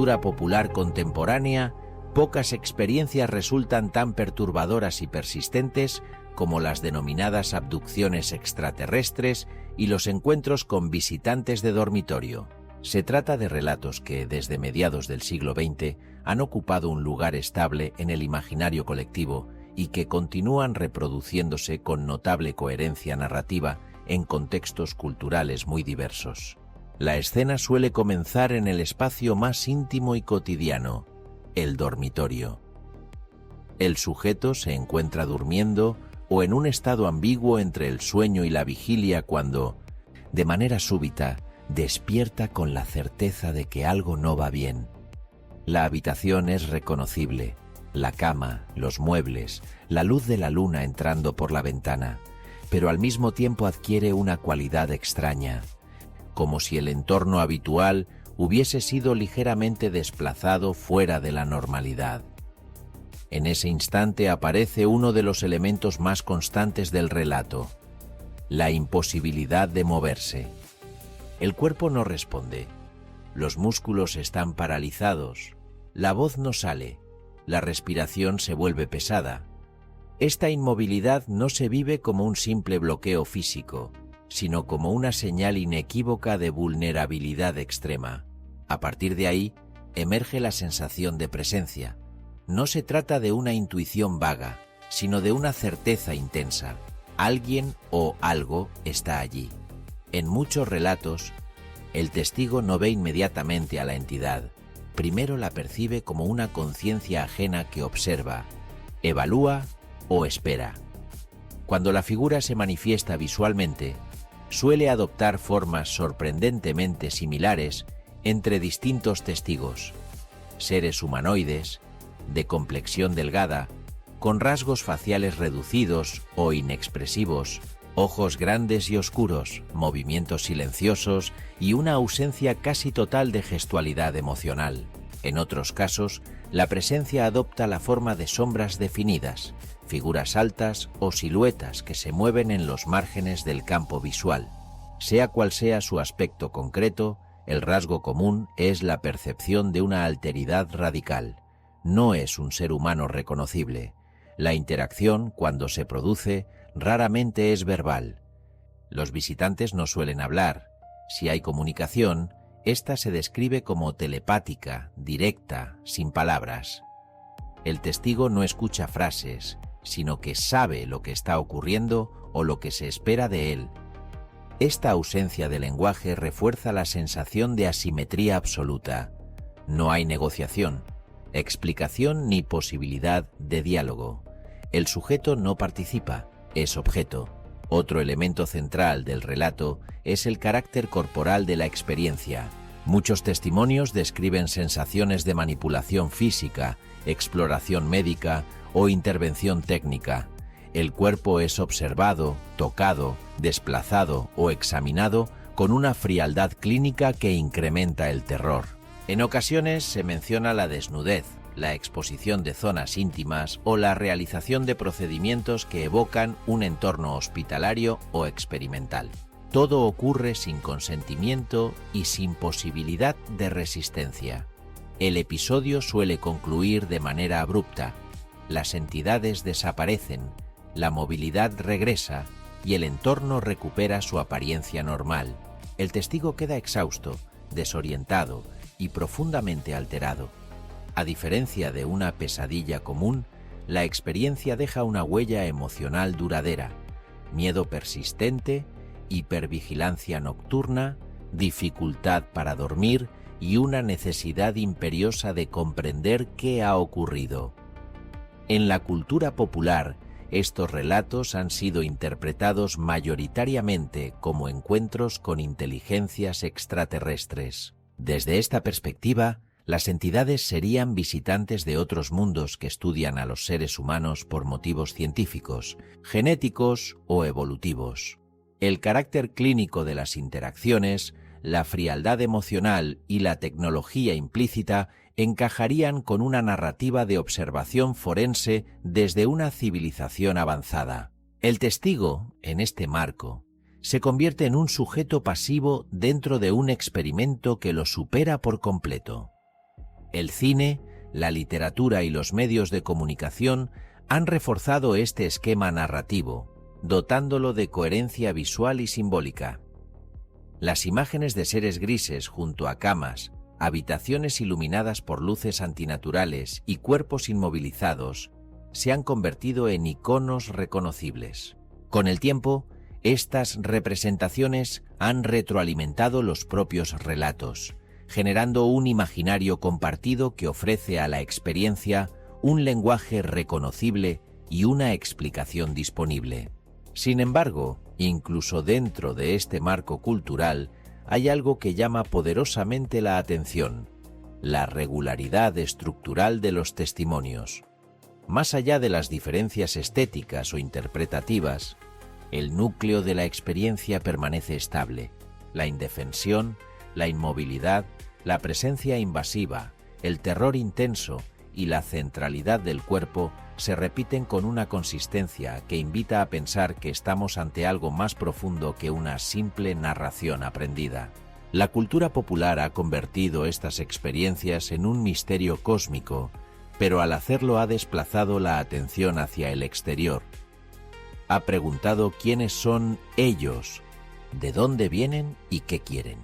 cultura popular contemporánea, pocas experiencias resultan tan perturbadoras y persistentes como las denominadas abducciones extraterrestres y los encuentros con visitantes de dormitorio. Se trata de relatos que, desde mediados del siglo XX, han ocupado un lugar estable en el imaginario colectivo y que continúan reproduciéndose con notable coherencia narrativa en contextos culturales muy diversos. La escena suele comenzar en el espacio más íntimo y cotidiano, el dormitorio. El sujeto se encuentra durmiendo o en un estado ambiguo entre el sueño y la vigilia cuando, de manera súbita, despierta con la certeza de que algo no va bien. La habitación es reconocible, la cama, los muebles, la luz de la luna entrando por la ventana, pero al mismo tiempo adquiere una cualidad extraña, como si el entorno habitual hubiese sido ligeramente desplazado fuera de la normalidad. En ese instante aparece uno de los elementos más constantes del relato, la imposibilidad de moverse. El cuerpo no responde, los músculos están paralizados, la voz no sale, la respiración se vuelve pesada. Esta inmovilidad no se vive como un simple bloqueo físico, sino como una señal inequívoca de vulnerabilidad extrema. A partir de ahí, emerge la sensación de presencia. No se trata de una intuición vaga, sino de una certeza intensa. Alguien o algo está allí. En muchos relatos, el testigo no ve inmediatamente a la entidad. Primero la percibe como una conciencia ajena que observa, evalúa o espera. Cuando la figura se manifiesta visualmente, suele adoptar formas sorprendentemente similares entre distintos testigos, seres humanoides, de complexión delgada, con rasgos faciales reducidos o inexpresivos, ojos grandes y oscuros, movimientos silenciosos y una ausencia casi total de gestualidad emocional. En otros casos, la presencia adopta la forma de sombras definidas, figuras altas o siluetas que se mueven en los márgenes del campo visual. Sea cual sea su aspecto concreto, el rasgo común es la percepción de una alteridad radical. No es un ser humano reconocible. La interacción, cuando se produce, raramente es verbal. Los visitantes no suelen hablar. Si hay comunicación, esta se describe como telepática, directa, sin palabras. El testigo no escucha frases, sino que sabe lo que está ocurriendo o lo que se espera de él. Esta ausencia de lenguaje refuerza la sensación de asimetría absoluta. No hay negociación, explicación ni posibilidad de diálogo. El sujeto no participa, es objeto. Otro elemento central del relato es el carácter corporal de la experiencia. Muchos testimonios describen sensaciones de manipulación física, exploración médica o intervención técnica. El cuerpo es observado, tocado, desplazado o examinado con una frialdad clínica que incrementa el terror. En ocasiones se menciona la desnudez, la exposición de zonas íntimas o la realización de procedimientos que evocan un entorno hospitalario o experimental. Todo ocurre sin consentimiento y sin posibilidad de resistencia. El episodio suele concluir de manera abrupta. Las entidades desaparecen, la movilidad regresa y el entorno recupera su apariencia normal. El testigo queda exhausto, desorientado y profundamente alterado. A diferencia de una pesadilla común, la experiencia deja una huella emocional duradera, miedo persistente, hipervigilancia nocturna, dificultad para dormir y una necesidad imperiosa de comprender qué ha ocurrido. En la cultura popular, estos relatos han sido interpretados mayoritariamente como encuentros con inteligencias extraterrestres. Desde esta perspectiva, las entidades serían visitantes de otros mundos que estudian a los seres humanos por motivos científicos, genéticos o evolutivos. El carácter clínico de las interacciones, la frialdad emocional y la tecnología implícita encajarían con una narrativa de observación forense desde una civilización avanzada. El testigo, en este marco, se convierte en un sujeto pasivo dentro de un experimento que lo supera por completo. El cine, la literatura y los medios de comunicación han reforzado este esquema narrativo, dotándolo de coherencia visual y simbólica. Las imágenes de seres grises junto a camas, habitaciones iluminadas por luces antinaturales y cuerpos inmovilizados se han convertido en iconos reconocibles. Con el tiempo, estas representaciones han retroalimentado los propios relatos, generando un imaginario compartido que ofrece a la experiencia un lenguaje reconocible y una explicación disponible. Sin embargo, incluso dentro de este marco cultural, hay algo que llama poderosamente la atención: la regularidad estructural de los testimonios. Más allá de las diferencias estéticas o interpretativas, el núcleo de la experiencia permanece estable. La indefensión, la inmovilidad, la presencia invasiva, el terror intenso y la centralidad del cuerpo se repiten con una consistencia que invita a pensar que estamos ante algo más profundo que una simple narración aprendida. La cultura popular ha convertido estas experiencias en un misterio cósmico, pero al hacerlo ha desplazado la atención hacia el exterior. Ha preguntado quiénes son ellos, de dónde vienen y qué quieren.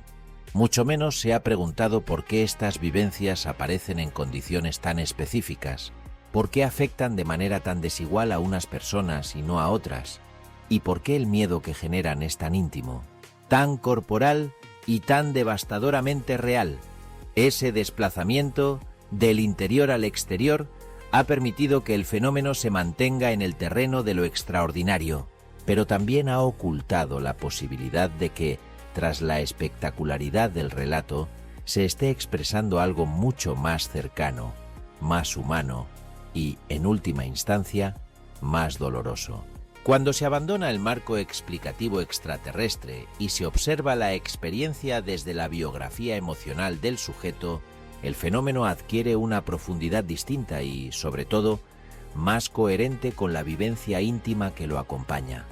Mucho menos se ha preguntado por qué estas vivencias aparecen en condiciones tan específicas, por qué afectan de manera tan desigual a unas personas y no a otras, y por qué el miedo que generan es tan íntimo, tan corporal y tan devastadoramente real. Ese desplazamiento del interior al exterior ha permitido que el fenómeno se mantenga en el terreno de lo extraordinario, pero también ha ocultado la posibilidad de que, tras la espectacularidad del relato, se esté expresando algo mucho más cercano, más humano y, en última instancia, más doloroso. Cuando se abandona el marco explicativo extraterrestre y se observa la experiencia desde la biografía emocional del sujeto, el fenómeno adquiere una profundidad distinta y, sobre todo, más coherente con la vivencia íntima que lo acompaña.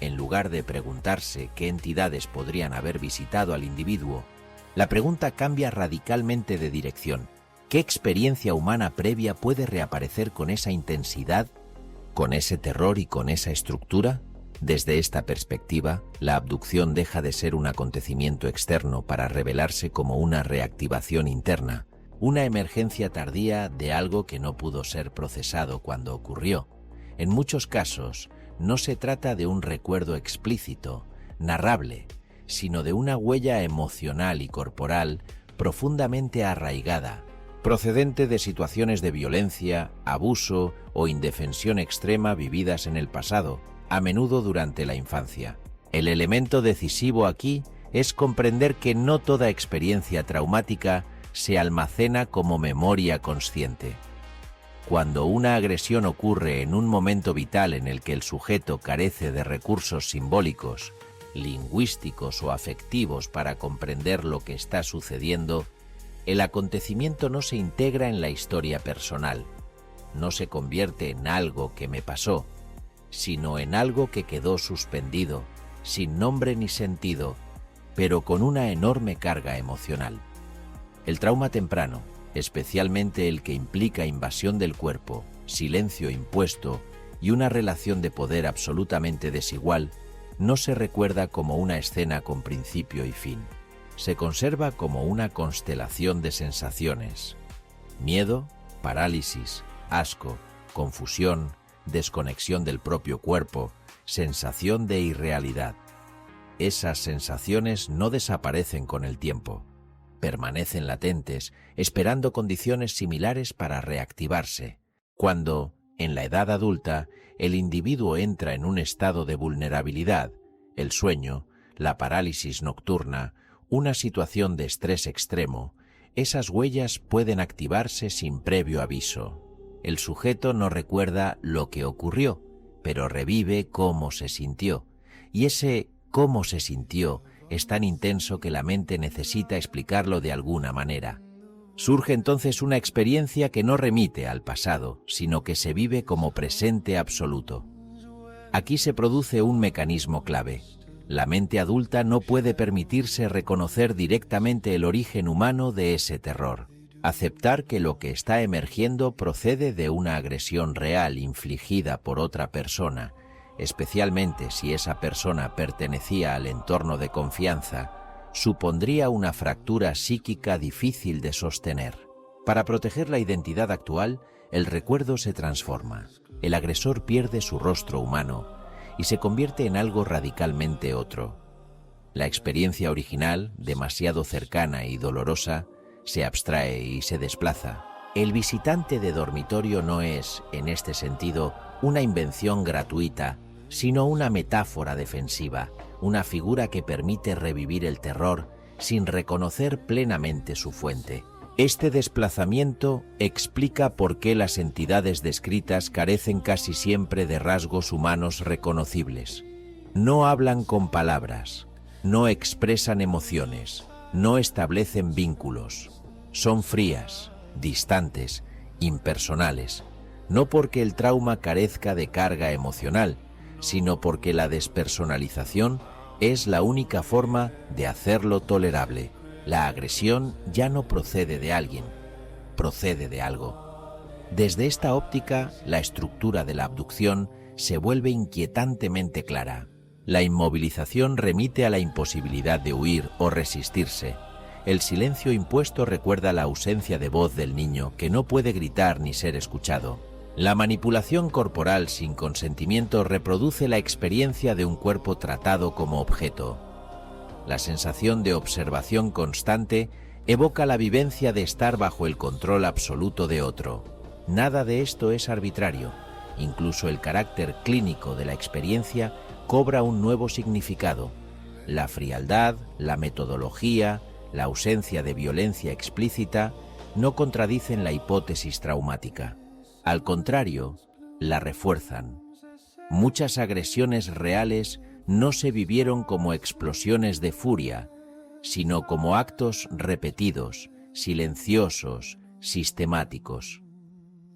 En lugar de preguntarse qué entidades podrían haber visitado al individuo, la pregunta cambia radicalmente de dirección. ¿Qué experiencia humana previa puede reaparecer con esa intensidad, con ese terror y con esa estructura? Desde esta perspectiva, la abducción deja de ser un acontecimiento externo para revelarse como una reactivación interna, una emergencia tardía de algo que no pudo ser procesado cuando ocurrió. En muchos casos, no se trata de un recuerdo explícito, narrable, sino de una huella emocional y corporal profundamente arraigada, procedente de situaciones de violencia, abuso o indefensión extrema vividas en el pasado, a menudo durante la infancia. El elemento decisivo aquí es comprender que no toda experiencia traumática se almacena como memoria consciente. Cuando una agresión ocurre en un momento vital en el que el sujeto carece de recursos simbólicos, lingüísticos o afectivos para comprender lo que está sucediendo, el acontecimiento no se integra en la historia personal, no se convierte en algo que me pasó, sino en algo que quedó suspendido, sin nombre ni sentido, pero con una enorme carga emocional. El trauma temprano, especialmente el que implica invasión del cuerpo, silencio impuesto y una relación de poder absolutamente desigual, no se recuerda como una escena con principio y fin. Se conserva como una constelación de sensaciones: miedo, parálisis, asco, confusión, desconexión del propio cuerpo, sensación de irrealidad. Esas sensaciones no desaparecen con el tiempo. Permanecen latentes, esperando condiciones similares para reactivarse. Cuando, en la edad adulta, el individuo entra en un estado de vulnerabilidad, el sueño, la parálisis nocturna, una situación de estrés extremo, esas huellas pueden activarse sin previo aviso. El sujeto no recuerda lo que ocurrió, pero revive cómo se sintió, y ese cómo se sintió es tan intenso que la mente necesita explicarlo de alguna manera. Surge entonces una experiencia que no remite al pasado, sino que se vive como presente absoluto. Aquí se produce un mecanismo clave. La mente adulta no puede permitirse reconocer directamente el origen humano de ese terror. Aceptar que lo que está emergiendo procede de una agresión real infligida por otra persona, especialmente si esa persona pertenecía al entorno de confianza, supondría una fractura psíquica difícil de sostener. Para proteger la identidad actual, el recuerdo se transforma. El agresor pierde su rostro humano y se convierte en algo radicalmente otro. La experiencia original, demasiado cercana y dolorosa, se abstrae y se desplaza. El visitante de dormitorio no es, en este sentido, una invención gratuita, sino una metáfora defensiva, una figura que permite revivir el terror sin reconocer plenamente su fuente. Este desplazamiento explica por qué las entidades descritas carecen casi siempre de rasgos humanos reconocibles. No hablan con palabras, no expresan emociones, no establecen vínculos. Son frías, distantes, impersonales, no porque el trauma carezca de carga emocional, sino porque la despersonalización es la única forma de hacerlo tolerable. La agresión ya no procede de alguien, procede de algo. Desde esta óptica, la estructura de la abducción se vuelve inquietantemente clara. La inmovilización remite a la imposibilidad de huir o resistirse. El silencio impuesto recuerda la ausencia de voz del niño que no puede gritar ni ser escuchado. La manipulación corporal sin consentimiento reproduce la experiencia de un cuerpo tratado como objeto. La sensación de observación constante evoca la vivencia de estar bajo el control absoluto de otro. Nada de esto es arbitrario. Incluso el carácter clínico de la experiencia cobra un nuevo significado. La frialdad, la metodología, la ausencia de violencia explícita no contradicen la hipótesis traumática. Al contrario, la refuerzan. Muchas agresiones reales no se vivieron como explosiones de furia, sino como actos repetidos, silenciosos, sistemáticos.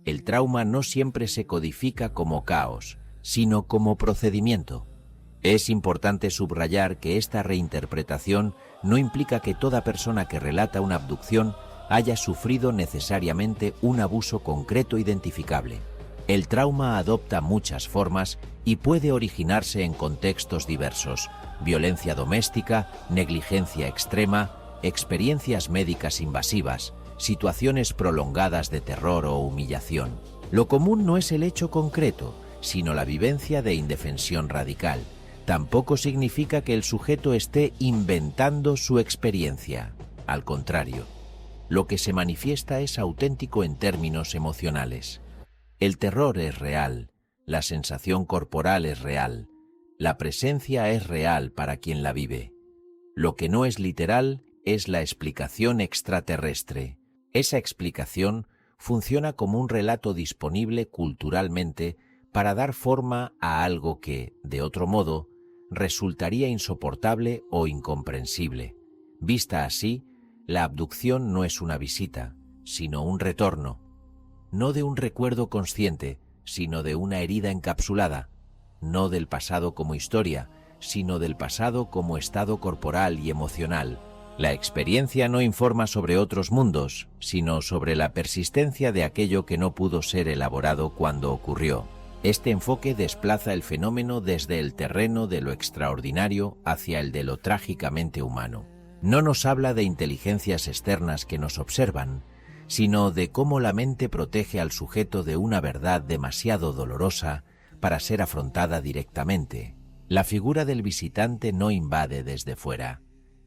El trauma no siempre se codifica como caos, sino como procedimiento. Es importante subrayar que esta reinterpretación no implica que toda persona que relata una abducción haya sufrido necesariamente un abuso concreto identificable. El trauma adopta muchas formas y puede originarse en contextos diversos: violencia doméstica, negligencia extrema, experiencias médicas invasivas, situaciones prolongadas de terror o humillación. Lo común no es el hecho concreto, sino la vivencia de indefensión radical. Tampoco significa que el sujeto esté inventando su experiencia. Al contrario, lo que se manifiesta es auténtico en términos emocionales. El terror es real, la sensación corporal es real, la presencia es real para quien la vive. Lo que no es literal es la explicación extraterrestre. Esa explicación funciona como un relato disponible culturalmente para dar forma a algo que, de otro modo, resultaría insoportable o incomprensible. Vista así, la abducción no es una visita, sino un retorno, no de un recuerdo consciente, sino de una herida encapsulada, no del pasado como historia, sino del pasado como estado corporal y emocional. La experiencia no informa sobre otros mundos, sino sobre la persistencia de aquello que no pudo ser elaborado cuando ocurrió. Este enfoque desplaza el fenómeno desde el terreno de lo extraordinario hacia el de lo trágicamente humano. No nos habla de inteligencias externas que nos observan, sino de cómo la mente protege al sujeto de una verdad demasiado dolorosa para ser afrontada directamente. La figura del visitante no invade desde fuera,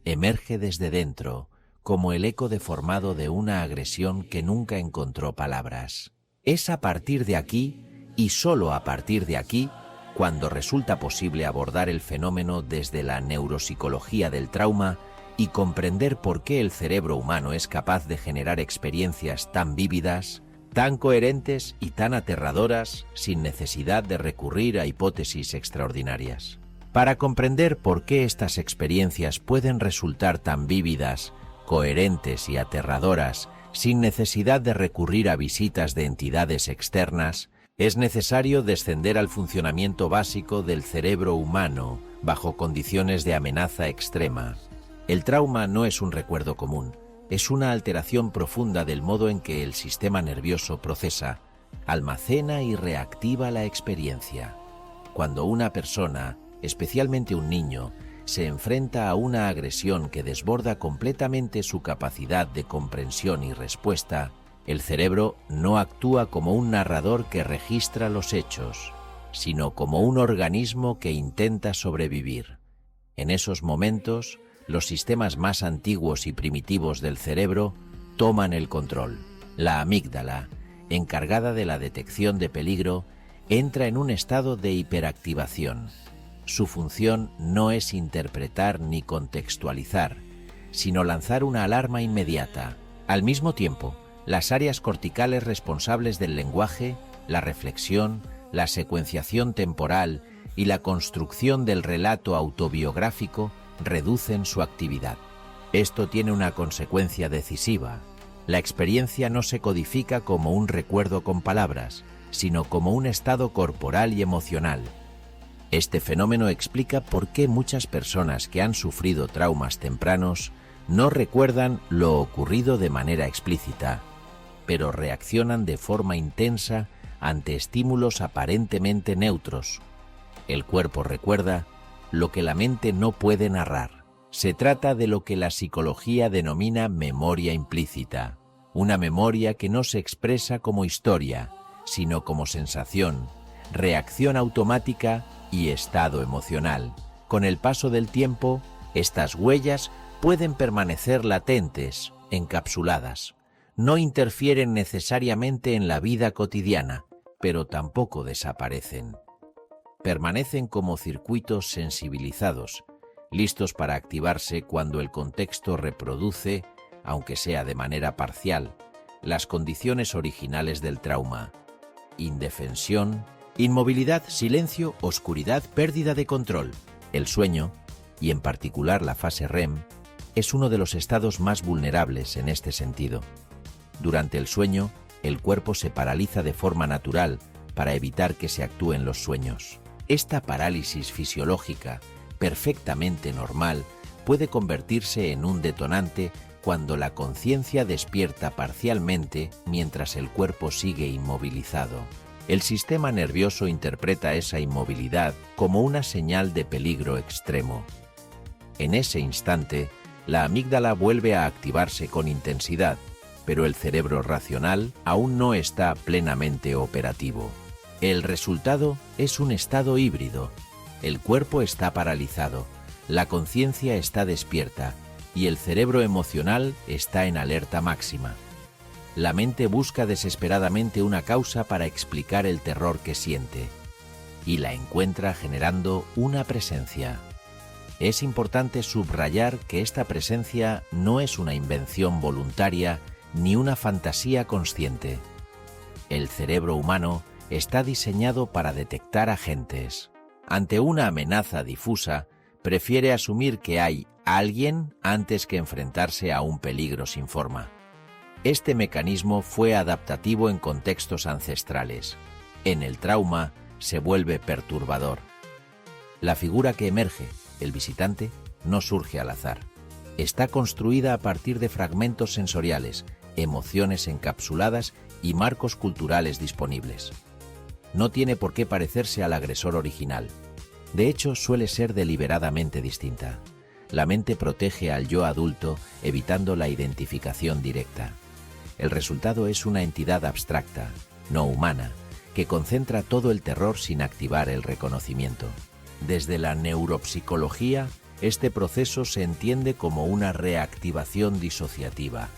emerge desde dentro, como el eco deformado de una agresión que nunca encontró palabras. Es a partir de aquí, y solo a partir de aquí, cuando resulta posible abordar el fenómeno desde la neuropsicología del trauma y comprender por qué el cerebro humano es capaz de generar experiencias tan vívidas, tan coherentes y tan aterradoras sin necesidad de recurrir a hipótesis extraordinarias. Para comprender por qué estas experiencias pueden resultar tan vívidas, coherentes y aterradoras sin necesidad de recurrir a visitas de entidades externas, es necesario descender al funcionamiento básico del cerebro humano bajo condiciones de amenaza extrema. El trauma no es un recuerdo común, es una alteración profunda del modo en que el sistema nervioso procesa, almacena y reactiva la experiencia. Cuando una persona, especialmente un niño, se enfrenta a una agresión que desborda completamente su capacidad de comprensión y respuesta, el cerebro no actúa como un narrador que registra los hechos, sino como un organismo que intenta sobrevivir. En esos momentos, los sistemas más antiguos y primitivos del cerebro toman el control. La amígdala, encargada de la detección de peligro, entra en un estado de hiperactivación. Su función no es interpretar ni contextualizar, sino lanzar una alarma inmediata. Al mismo tiempo, las áreas corticales responsables del lenguaje, la reflexión, la secuenciación temporal y la construcción del relato autobiográfico reducen su actividad. Esto tiene una consecuencia decisiva. La experiencia no se codifica como un recuerdo con palabras, sino como un estado corporal y emocional. Este fenómeno explica por qué muchas personas que han sufrido traumas tempranos no recuerdan lo ocurrido de manera explícita, pero reaccionan de forma intensa ante estímulos aparentemente neutros. El cuerpo recuerda lo que la mente no puede narrar. Se trata de lo que la psicología denomina memoria implícita, una memoria que no se expresa como historia, sino como sensación, reacción automática y estado emocional. Con el paso del tiempo, estas huellas pueden permanecer latentes, encapsuladas. No interfieren necesariamente en la vida cotidiana, pero tampoco desaparecen. Permanecen como circuitos sensibilizados, listos para activarse cuando el contexto reproduce, aunque sea de manera parcial, las condiciones originales del trauma: indefensión, inmovilidad, silencio, oscuridad, pérdida de control. El sueño, y en particular la fase REM, es uno de los estados más vulnerables en este sentido. Durante el sueño, el cuerpo se paraliza de forma natural para evitar que se actúen los sueños. Esta parálisis fisiológica, perfectamente normal, puede convertirse en un detonante cuando la conciencia despierta parcialmente mientras el cuerpo sigue inmovilizado. El sistema nervioso interpreta esa inmovilidad como una señal de peligro extremo. En ese instante, la amígdala vuelve a activarse con intensidad, pero el cerebro racional aún no está plenamente operativo. El resultado es un estado híbrido. El cuerpo está paralizado, la conciencia está despierta y el cerebro emocional está en alerta máxima. La mente busca desesperadamente una causa para explicar el terror que siente, y la encuentra generando una presencia. Es importante subrayar que esta presencia no es una invención voluntaria ni una fantasía consciente. El cerebro humano está diseñado para detectar agentes. Ante una amenaza difusa, prefiere asumir que hay alguien antes que enfrentarse a un peligro sin forma. Este mecanismo fue adaptativo en contextos ancestrales. En el trauma se vuelve perturbador. La figura que emerge, el visitante, no surge al azar. Está construida a partir de fragmentos sensoriales, emociones encapsuladas y marcos culturales disponibles. No tiene por qué parecerse al agresor original. De hecho, suele ser deliberadamente distinta. La mente protege al yo adulto, evitando la identificación directa. El resultado es una entidad abstracta, no humana, que concentra todo el terror sin activar el reconocimiento. Desde la neuropsicología, este proceso se entiende como una reactivación disociativa.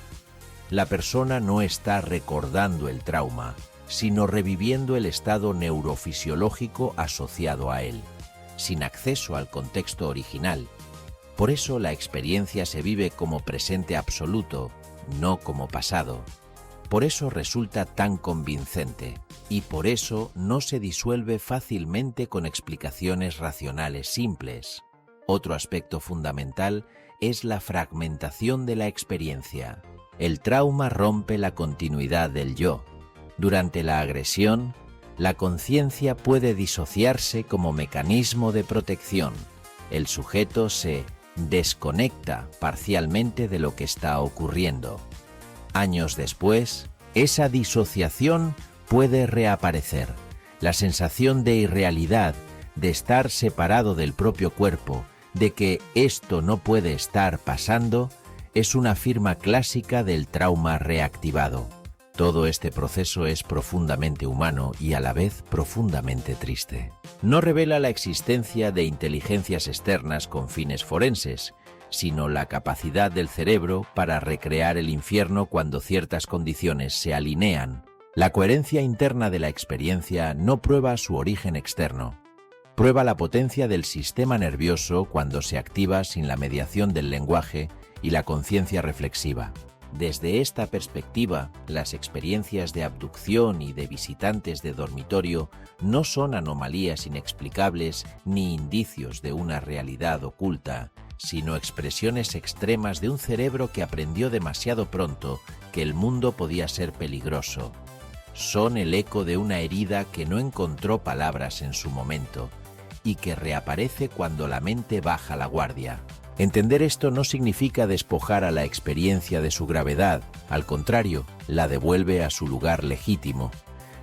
La persona no está recordando el trauma, sino reviviendo el estado neurofisiológico asociado a él, sin acceso al contexto original. Por eso la experiencia se vive como presente absoluto, no como pasado. Por eso resulta tan convincente, y por eso no se disuelve fácilmente con explicaciones racionales simples. Otro aspecto fundamental es la fragmentación de la experiencia. El trauma rompe la continuidad del yo. Durante la agresión, la conciencia puede disociarse como mecanismo de protección. El sujeto se desconecta parcialmente de lo que está ocurriendo. Años después, esa disociación puede reaparecer. La sensación de irrealidad, de estar separado del propio cuerpo, de que esto no puede estar pasando, es una firma clásica del trauma reactivado. Todo este proceso es profundamente humano y a la vez profundamente triste. No revela la existencia de inteligencias externas con fines forenses, sino la capacidad del cerebro para recrear el infierno cuando ciertas condiciones se alinean. La coherencia interna de la experiencia no prueba su origen externo. Prueba la potencia del sistema nervioso cuando se activa sin la mediación del lenguaje y la conciencia reflexiva. Desde esta perspectiva, las experiencias de abducción y de visitantes de dormitorio no son anomalías inexplicables ni indicios de una realidad oculta, sino expresiones extremas de un cerebro que aprendió demasiado pronto que el mundo podía ser peligroso. Son el eco de una herida que no encontró palabras en su momento y que reaparece cuando la mente baja la guardia. Entender esto no significa despojar a la experiencia de su gravedad, al contrario, la devuelve a su lugar legítimo.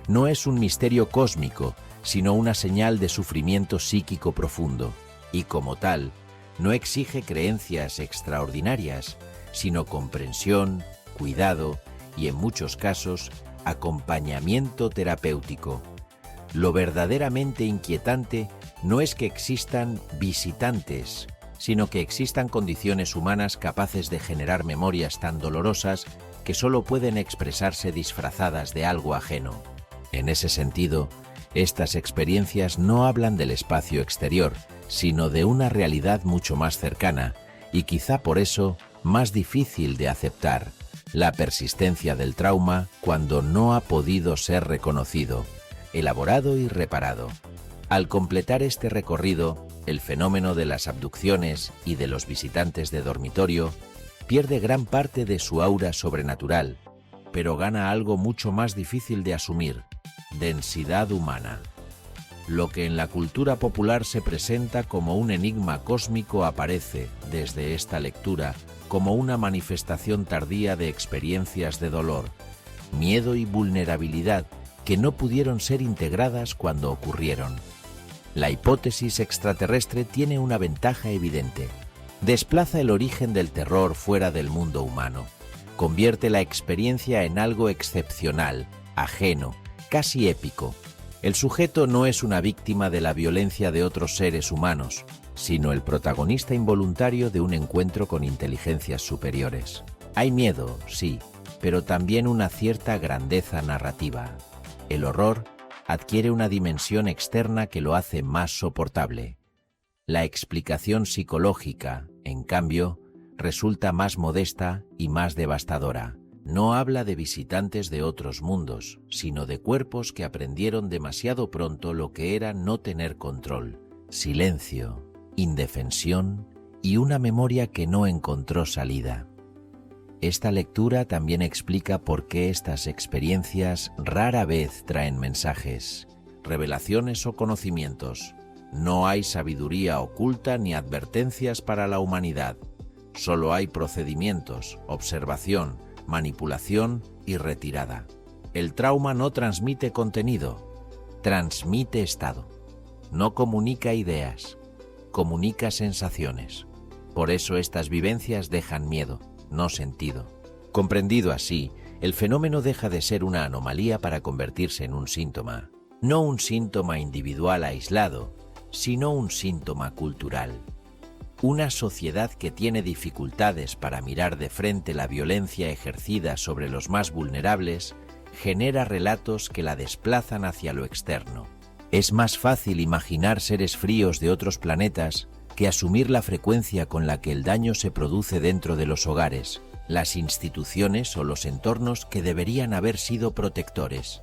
No es un misterio cósmico, sino una señal de sufrimiento psíquico profundo, y como tal, no exige creencias extraordinarias, sino comprensión, cuidado y, en muchos casos, acompañamiento terapéutico. Lo verdaderamente inquietante no es que existan visitantes, sino que existan condiciones humanas capaces de generar memorias tan dolorosas que solo pueden expresarse disfrazadas de algo ajeno. En ese sentido, estas experiencias no hablan del espacio exterior, sino de una realidad mucho más cercana y quizá por eso más difícil de aceptar, la persistencia del trauma cuando no ha podido ser reconocido, elaborado y reparado. Al completar este recorrido, el fenómeno de las abducciones y de los visitantes de dormitorio pierde gran parte de su aura sobrenatural, pero gana algo mucho más difícil de asumir: densidad humana. Lo que en la cultura popular se presenta como un enigma cósmico aparece, desde esta lectura, como una manifestación tardía de experiencias de dolor, miedo y vulnerabilidad que no pudieron ser integradas cuando ocurrieron. La hipótesis extraterrestre tiene una ventaja evidente. Desplaza el origen del terror fuera del mundo humano. Convierte la experiencia en algo excepcional, ajeno, casi épico. El sujeto no es una víctima de la violencia de otros seres humanos, sino el protagonista involuntario de un encuentro con inteligencias superiores. Hay miedo, sí, pero también una cierta grandeza narrativa. El horror adquiere una dimensión externa que lo hace más soportable. La explicación psicológica, en cambio, resulta más modesta y más devastadora. No habla de visitantes de otros mundos, sino de cuerpos que aprendieron demasiado pronto lo que era no tener control, silencio, indefensión y una memoria que no encontró salida. Esta lectura también explica por qué estas experiencias rara vez traen mensajes, revelaciones o conocimientos. No hay sabiduría oculta ni advertencias para la humanidad. Solo hay procedimientos, observación, manipulación y retirada. El trauma no transmite contenido, transmite estado. No comunica ideas, comunica sensaciones. Por eso estas vivencias dejan miedo, no sentido. Comprendido así, el fenómeno deja de ser una anomalía para convertirse en un síntoma. No un síntoma individual aislado, sino un síntoma cultural. Una sociedad que tiene dificultades para mirar de frente la violencia ejercida sobre los más vulnerables genera relatos que la desplazan hacia lo externo. Es más fácil imaginar seres fríos de otros planetas que asumir la frecuencia con la que el daño se produce dentro de los hogares, las instituciones o los entornos que deberían haber sido protectores.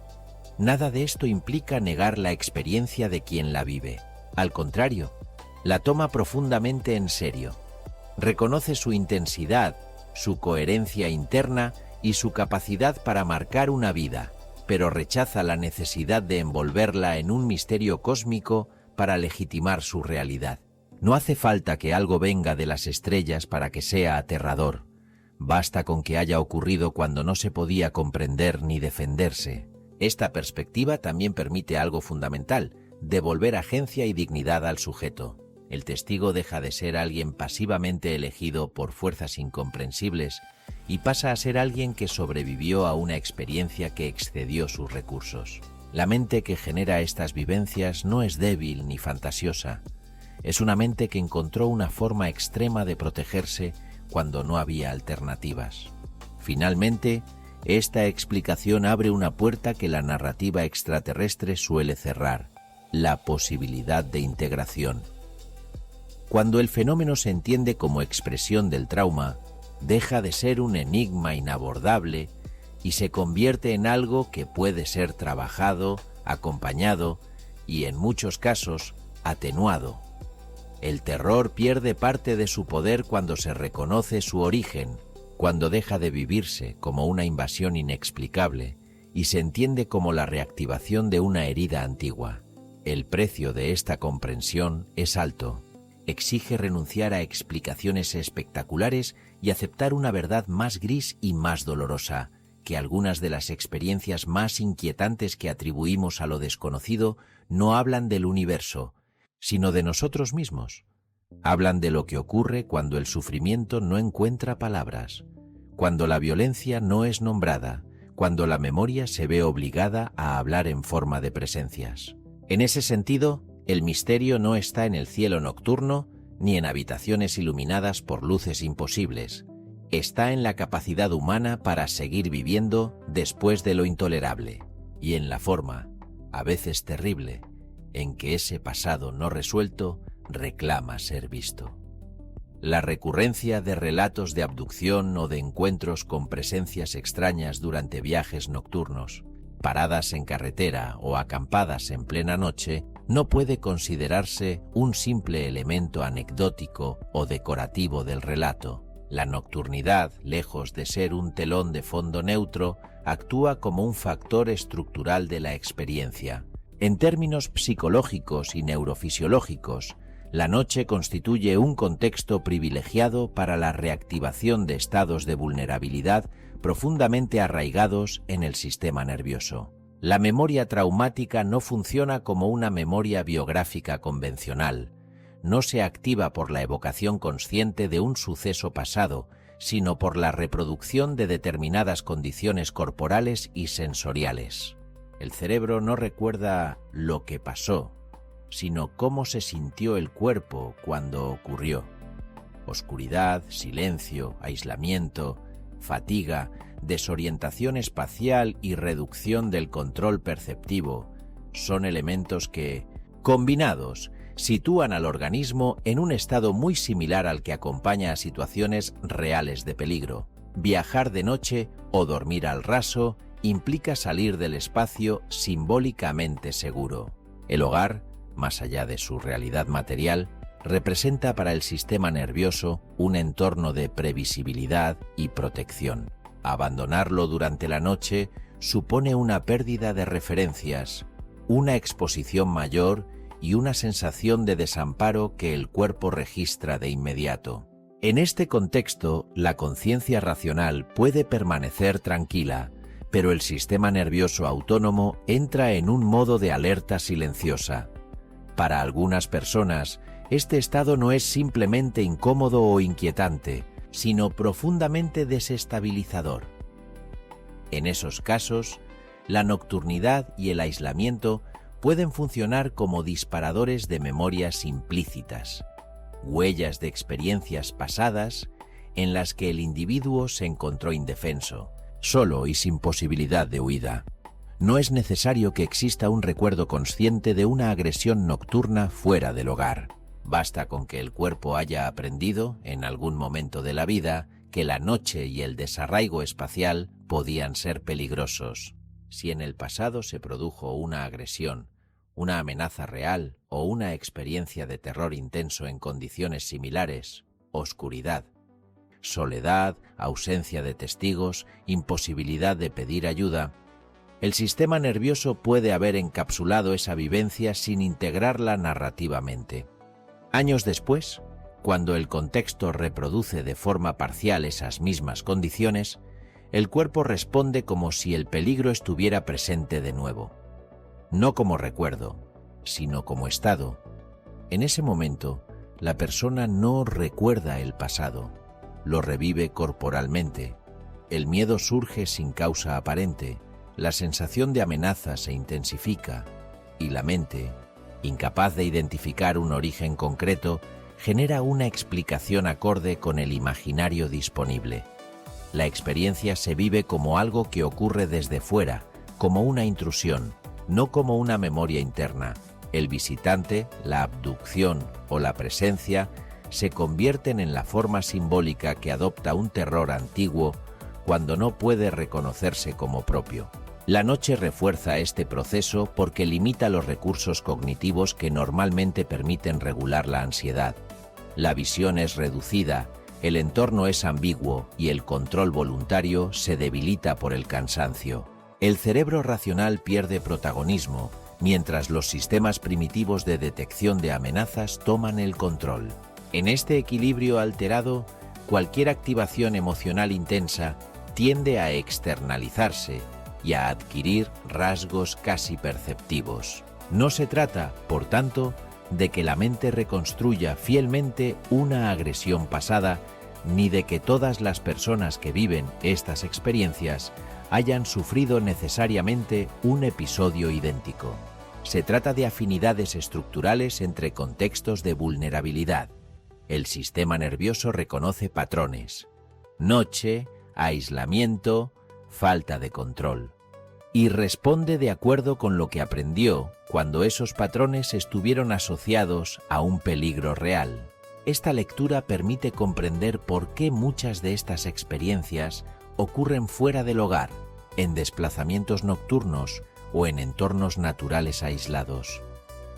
Nada de esto implica negar la experiencia de quien la vive. Al contrario, la toma profundamente en serio. Reconoce su intensidad, su coherencia interna y su capacidad para marcar una vida, pero rechaza la necesidad de envolverla en un misterio cósmico para legitimar su realidad. No hace falta que algo venga de las estrellas para que sea aterrador. Basta con que haya ocurrido cuando no se podía comprender ni defenderse. Esta perspectiva también permite algo fundamental: devolver agencia y dignidad al sujeto. El testigo deja de ser alguien pasivamente elegido por fuerzas incomprensibles y pasa a ser alguien que sobrevivió a una experiencia que excedió sus recursos. La mente que genera estas vivencias no es débil ni fantasiosa. Es una mente que encontró una forma extrema de protegerse cuando no había alternativas. Finalmente, esta explicación abre una puerta que la narrativa extraterrestre suele cerrar: la posibilidad de integración. Cuando el fenómeno se entiende como expresión del trauma, deja de ser un enigma inabordable y se convierte en algo que puede ser trabajado, acompañado y, en muchos casos, atenuado. El terror pierde parte de su poder cuando se reconoce su origen, cuando deja de vivirse como una invasión inexplicable y se entiende como la reactivación de una herida antigua. El precio de esta comprensión es alto. Exige renunciar a explicaciones espectaculares y aceptar una verdad más gris y más dolorosa: que algunas de las experiencias más inquietantes que atribuimos a lo desconocido no hablan del universo, sino de nosotros mismos. Hablan de lo que ocurre cuando el sufrimiento no encuentra palabras, cuando la violencia no es nombrada, cuando la memoria se ve obligada a hablar en forma de presencias. En ese sentido, el misterio no está en el cielo nocturno ni en habitaciones iluminadas por luces imposibles. Está en la capacidad humana para seguir viviendo después de lo intolerable, y en la forma, a veces terrible, en que ese pasado no resuelto reclama ser visto. La recurrencia de relatos de abducción o de encuentros con presencias extrañas durante viajes nocturnos, paradas en carretera o acampadas en plena noche, no puede considerarse un simple elemento anecdótico o decorativo del relato. La nocturnidad, lejos de ser un telón de fondo neutro, actúa como un factor estructural de la experiencia. En términos psicológicos y neurofisiológicos, la noche constituye un contexto privilegiado para la reactivación de estados de vulnerabilidad profundamente arraigados en el sistema nervioso. La memoria traumática no funciona como una memoria biográfica convencional. No se activa por la evocación consciente de un suceso pasado, sino por la reproducción de determinadas condiciones corporales y sensoriales. El cerebro no recuerda lo que pasó, sino cómo se sintió el cuerpo cuando ocurrió. Oscuridad, silencio, aislamiento, fatiga, desorientación espacial y reducción del control perceptivo son elementos que, combinados, sitúan al organismo en un estado muy similar al que acompaña a situaciones reales de peligro. Viajar de noche o dormir al raso implica salir del espacio simbólicamente seguro. El hogar, más allá de su realidad material, representa para el sistema nervioso un entorno de previsibilidad y protección. Abandonarlo durante la noche supone una pérdida de referencias, una exposición mayor y una sensación de desamparo que el cuerpo registra de inmediato. En este contexto, la conciencia racional puede permanecer tranquila, pero el sistema nervioso autónomo entra en un modo de alerta silenciosa. Para algunas personas, este estado no es simplemente incómodo o inquietante, sino profundamente desestabilizador. En esos casos, la nocturnidad y el aislamiento pueden funcionar como disparadores de memorias implícitas, huellas de experiencias pasadas en las que el individuo se encontró indefenso, solo y sin posibilidad de huida. No es necesario que exista un recuerdo consciente de una agresión nocturna fuera del hogar. Basta con que el cuerpo haya aprendido, en algún momento de la vida, que la noche y el desarraigo espacial podían ser peligrosos. Si en el pasado se produjo una agresión, una amenaza real o una experiencia de terror intenso en condiciones similares, oscuridad, soledad, ausencia de testigos, imposibilidad de pedir ayuda, el sistema nervioso puede haber encapsulado esa vivencia sin integrarla narrativamente. Años después, cuando el contexto reproduce de forma parcial esas mismas condiciones, el cuerpo responde como si el peligro estuviera presente de nuevo. No como recuerdo, sino como estado. En ese momento, la persona no recuerda el pasado, lo revive corporalmente. El miedo surge sin causa aparente, la sensación de amenaza se intensifica y la mente, incapaz de identificar un origen concreto, genera una explicación acorde con el imaginario disponible. La experiencia se vive como algo que ocurre desde fuera, como una intrusión, no como una memoria interna. El visitante, la abducción o la presencia se convierten en la forma simbólica que adopta un terror antiguo cuando no puede reconocerse como propio. La noche refuerza este proceso porque limita los recursos cognitivos que normalmente permiten regular la ansiedad. La visión es reducida, el entorno es ambiguo y el control voluntario se debilita por el cansancio. El cerebro racional pierde protagonismo, mientras los sistemas primitivos de detección de amenazas toman el control. En este equilibrio alterado, cualquier activación emocional intensa tiende a externalizarse y a adquirir rasgos casi perceptivos. No se trata, por tanto, de que la mente reconstruya fielmente una agresión pasada, ni de que todas las personas que viven estas experiencias hayan sufrido necesariamente un episodio idéntico. Se trata de afinidades estructurales entre contextos de vulnerabilidad. El sistema nervioso reconoce patrones: noche, aislamiento, falta de control, y responde de acuerdo con lo que aprendió cuando esos patrones estuvieron asociados a un peligro real. Esta lectura permite comprender por qué muchas de estas experiencias ocurren fuera del hogar, en desplazamientos nocturnos o en entornos naturales aislados.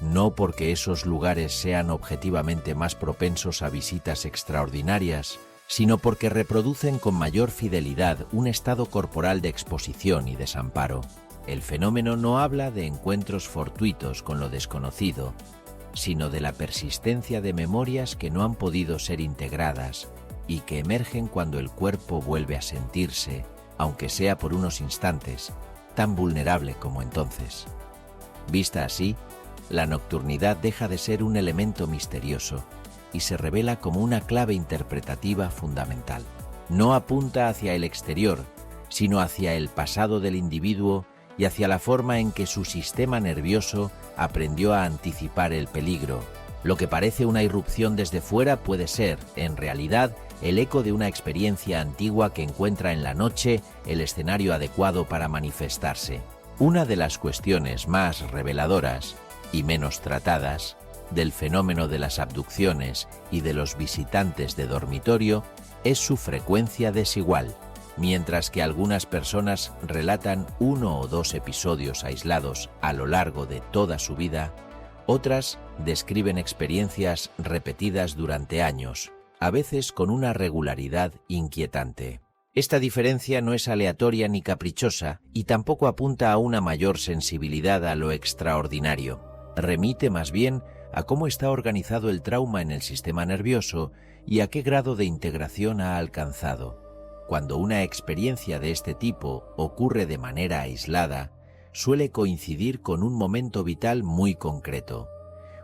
No porque esos lugares sean objetivamente más propensos a visitas extraordinarias, sino porque reproducen con mayor fidelidad un estado corporal de exposición y desamparo. El fenómeno no habla de encuentros fortuitos con lo desconocido, sino de la persistencia de memorias que no han podido ser integradas y que emergen cuando el cuerpo vuelve a sentirse, aunque sea por unos instantes, tan vulnerable como entonces. Vista así, la nocturnidad deja de ser un elemento misterioso y se revela como una clave interpretativa fundamental. No apunta hacia el exterior, sino hacia el pasado del individuo y hacia la forma en que su sistema nervioso aprendió a anticipar el peligro. Lo que parece una irrupción desde fuera puede ser, en realidad, el eco de una experiencia antigua que encuentra en la noche el escenario adecuado para manifestarse. Una de las cuestiones más reveladoras y menos tratadas del fenómeno de las abducciones y de los visitantes de dormitorio es su frecuencia desigual. Mientras que algunas personas relatan 1 o 2 episodios aislados a lo largo de toda su vida, otras describen experiencias repetidas durante años, a veces con una regularidad inquietante. Esta diferencia no es aleatoria ni caprichosa y tampoco apunta a una mayor sensibilidad a lo extraordinario. Remite más bien a cómo está organizado el trauma en el sistema nervioso y a qué grado de integración ha alcanzado. Cuando una experiencia de este tipo ocurre de manera aislada, suele coincidir con un momento vital muy concreto,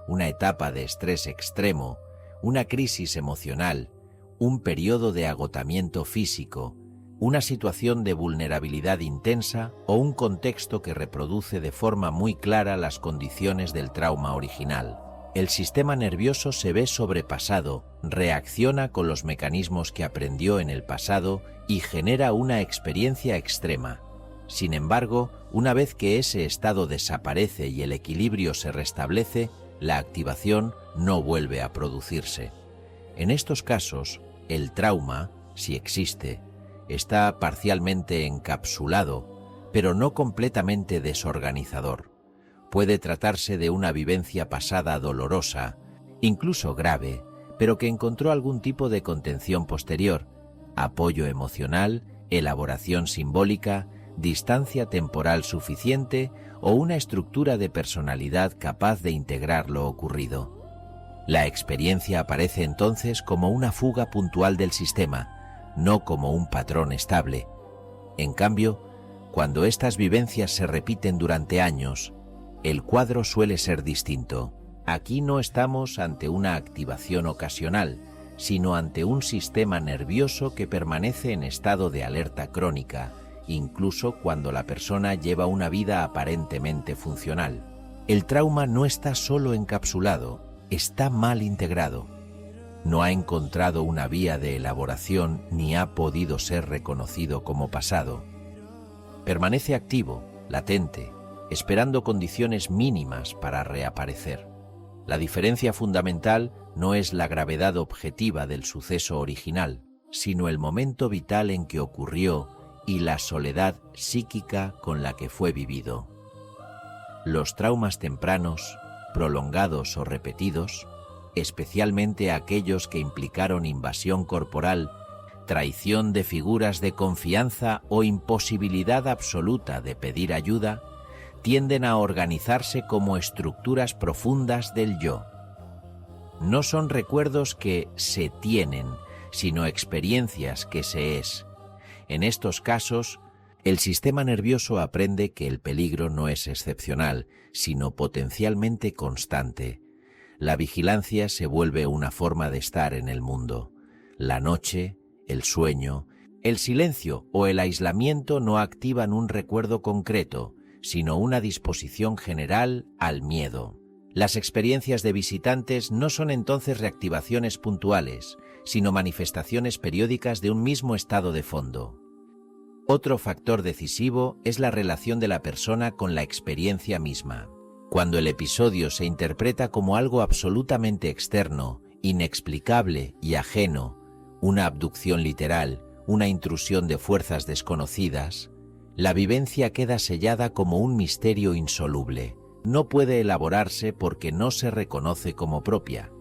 una etapa de estrés extremo, una crisis emocional, un periodo de agotamiento físico, una situación de vulnerabilidad intensa o un contexto que reproduce de forma muy clara las condiciones del trauma original. El sistema nervioso se ve sobrepasado, reacciona con los mecanismos que aprendió en el pasado y genera una experiencia extrema. Sin embargo, una vez que ese estado desaparece y el equilibrio se restablece, la activación no vuelve a producirse. En estos casos, el trauma, si existe, está parcialmente encapsulado, pero no completamente desorganizador. Puede tratarse de una vivencia pasada dolorosa, incluso grave, pero que encontró algún tipo de contención posterior, apoyo emocional, elaboración simbólica, distancia temporal suficiente o una estructura de personalidad capaz de integrar lo ocurrido. La experiencia aparece entonces como una fuga puntual del sistema, no como un patrón estable. En cambio, cuando estas vivencias se repiten durante años, el cuadro suele ser distinto. Aquí no estamos ante una activación ocasional, sino ante un sistema nervioso que permanece en estado de alerta crónica, incluso cuando la persona lleva una vida aparentemente funcional. El trauma no está solo encapsulado, está mal integrado. No ha encontrado una vía de elaboración ni ha podido ser reconocido como pasado. Permanece activo, latente, esperando condiciones mínimas para reaparecer. La diferencia fundamental no es la gravedad objetiva del suceso original, sino el momento vital en que ocurrió y la soledad psíquica con la que fue vivido. Los traumas tempranos, prolongados o repetidos, especialmente aquellos que implicaron invasión corporal, traición de figuras de confianza o imposibilidad absoluta de pedir ayuda, tienden a organizarse como estructuras profundas del yo. No son recuerdos que se tienen, sino experiencias que se es. En estos casos, el sistema nervioso aprende que el peligro no es excepcional, sino potencialmente constante. La vigilancia se vuelve una forma de estar en el mundo. La noche, el sueño, el silencio o el aislamiento no activan un recuerdo concreto, sino una disposición general al miedo. Las experiencias de visitantes no son entonces reactivaciones puntuales, sino manifestaciones periódicas de un mismo estado de fondo. Otro factor decisivo es la relación de la persona con la experiencia misma. Cuando el episodio se interpreta como algo absolutamente externo, inexplicable y ajeno, una abducción literal, una intrusión de fuerzas desconocidas, la vivencia queda sellada como un misterio insoluble. No puede elaborarse porque no se reconoce como propia.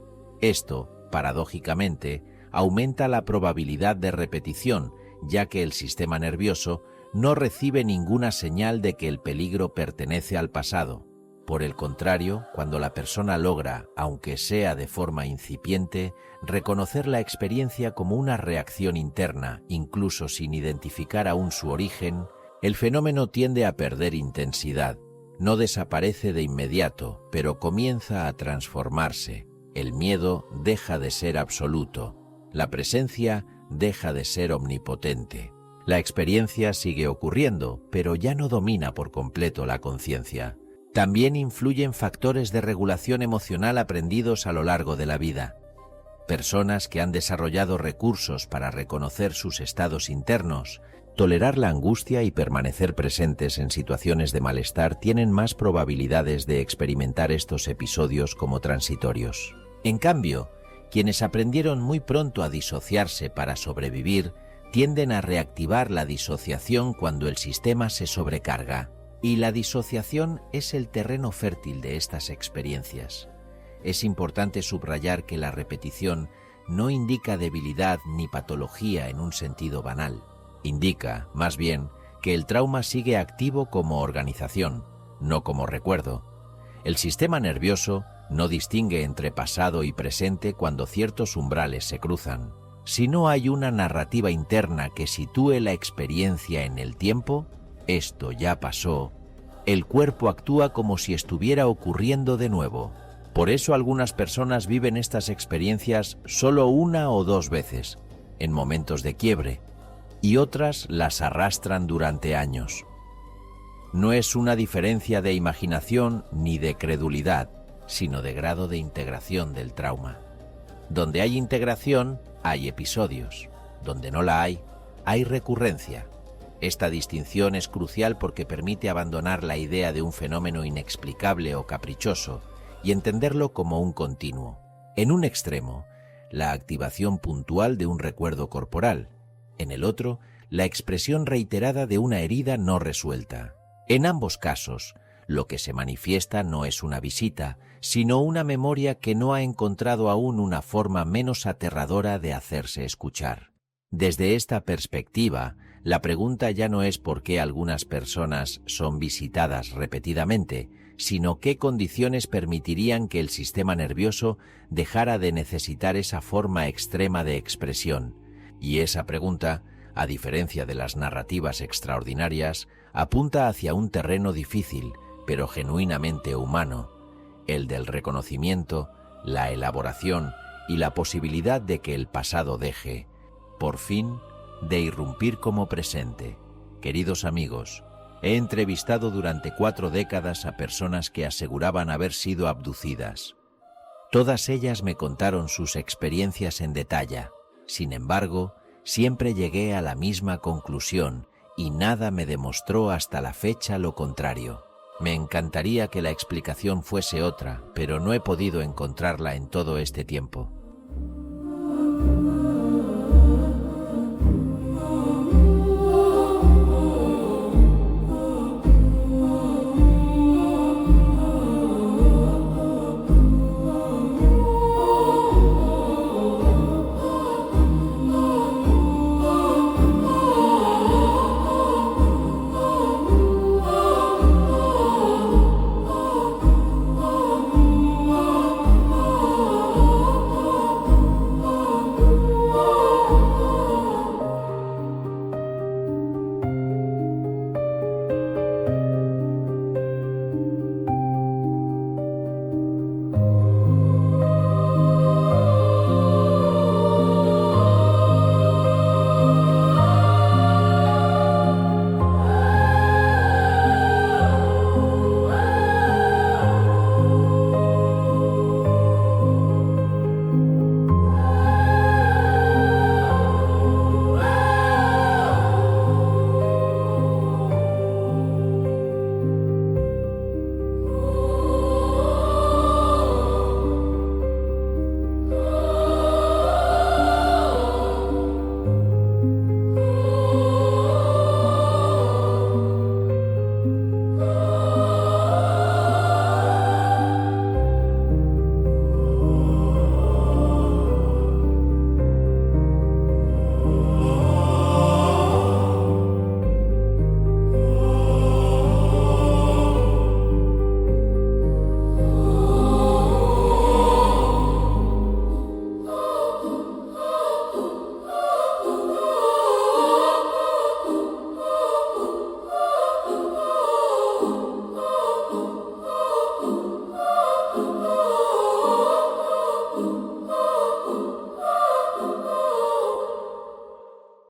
Esto, paradójicamente, aumenta la probabilidad de repetición, ya que el sistema nervioso no recibe ninguna señal de que el peligro pertenece al pasado. Por el contrario, cuando la persona logra, aunque sea de forma incipiente, reconocer la experiencia como una reacción interna, incluso sin identificar aún su origen, el fenómeno tiende a perder intensidad. No desaparece de inmediato, pero comienza a transformarse. El miedo deja de ser absoluto. La presencia deja de ser omnipotente. La experiencia sigue ocurriendo, pero ya no domina por completo la conciencia. También influyen factores de regulación emocional aprendidos a lo largo de la vida. Personas que han desarrollado recursos para reconocer sus estados internos, tolerar la angustia y permanecer presentes en situaciones de malestar tienen más probabilidades de experimentar estos episodios como transitorios. En cambio, quienes aprendieron muy pronto a disociarse para sobrevivir tienden a reactivar la disociación cuando el sistema se sobrecarga. Y la disociación es el terreno fértil de estas experiencias. Es importante subrayar que la repetición no indica debilidad ni patología en un sentido banal. Indica, más bien, que el trauma sigue activo como organización, no como recuerdo. El sistema nervioso no distingue entre pasado y presente cuando ciertos umbrales se cruzan. Si no hay una narrativa interna que sitúe la experiencia en el tiempo, esto ya pasó, el cuerpo actúa como si estuviera ocurriendo de nuevo. Por eso algunas personas viven estas experiencias solo una o dos veces, en momentos de quiebre, y otras las arrastran durante años. No es una diferencia de imaginación ni de credulidad, sino de grado de integración del trauma. Donde hay integración, hay episodios. Donde no la hay recurrencia. Esta distinción es crucial porque permite abandonar la idea de un fenómeno inexplicable o caprichoso y entenderlo como un continuo. En un extremo, la activación puntual de un recuerdo corporal. En el otro, la expresión reiterada de una herida no resuelta. En ambos casos, lo que se manifiesta no es una visita, sino una memoria que no ha encontrado aún una forma menos aterradora de hacerse escuchar. Desde esta perspectiva, la pregunta ya no es por qué algunas personas son visitadas repetidamente, sino qué condiciones permitirían que el sistema nervioso dejara de necesitar esa forma extrema de expresión. Y esa pregunta, a diferencia de las narrativas extraordinarias, apunta hacia un terreno difícil, pero genuinamente humano, el del reconocimiento, la elaboración y la posibilidad de que el pasado deje, por fin, de irrumpir como presente. Queridos amigos, he entrevistado durante 4 décadas a personas que aseguraban haber sido abducidas. Todas ellas me contaron sus experiencias en detalle. Sin embargo, siempre llegué a la misma conclusión y nada me demostró hasta la fecha lo contrario. Me encantaría que la explicación fuese otra, pero no he podido encontrarla en todo este tiempo.